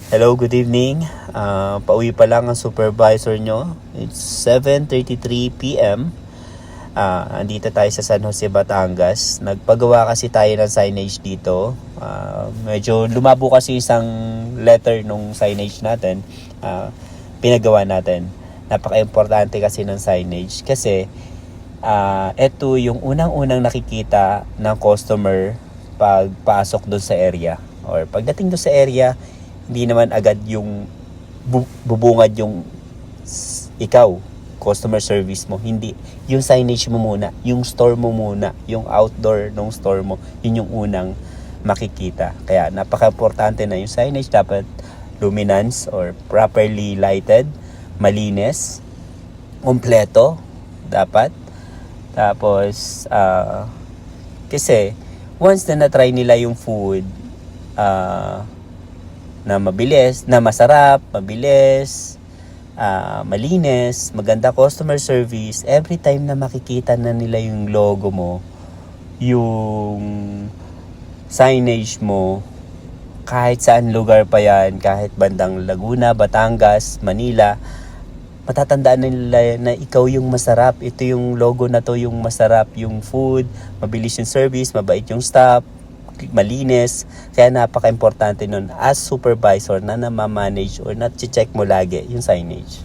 Hello, good evening. Pauwi pa lang ang supervisor nyo. It's 7:33 p.m. Andito tayo sa San Jose, Batangas. Nagpagawa kasi tayo ng signage dito. Medyo lumabo kasi isang letter nung signage natin. Pinagawa natin. Napaka-importante kasi ng signage. Kasi ito yung unang-unang nakikita ng customer pag pasok doon sa area. Or pagdating doon sa area, hindi naman agad yung bubungad yung ikaw, customer service mo. Hindi. Yung signage mo muna, yung store mo muna, yung outdoor ng store mo, yun yung unang makikita. Kaya napaka-importante na yung signage. Dapat luminance or properly lighted, malinis, kompleto, dapat. Tapos, kasi once na na-try nila yung food, na mabilis, na masarap, mabilis, malinis, maganda customer service, every time na makikita na nila yung logo mo, yung signage mo, kahit saan lugar pa yan, kahit bandang Laguna, Batangas, Manila, matatandaan nila na ikaw yung masarap. Ito yung logo na to, yung masarap yung food, mabilis yung service, mabait yung staff, malinis. Kaya napaka-importante nun as supervisor na namamanage or na-check mo lagi yung signage.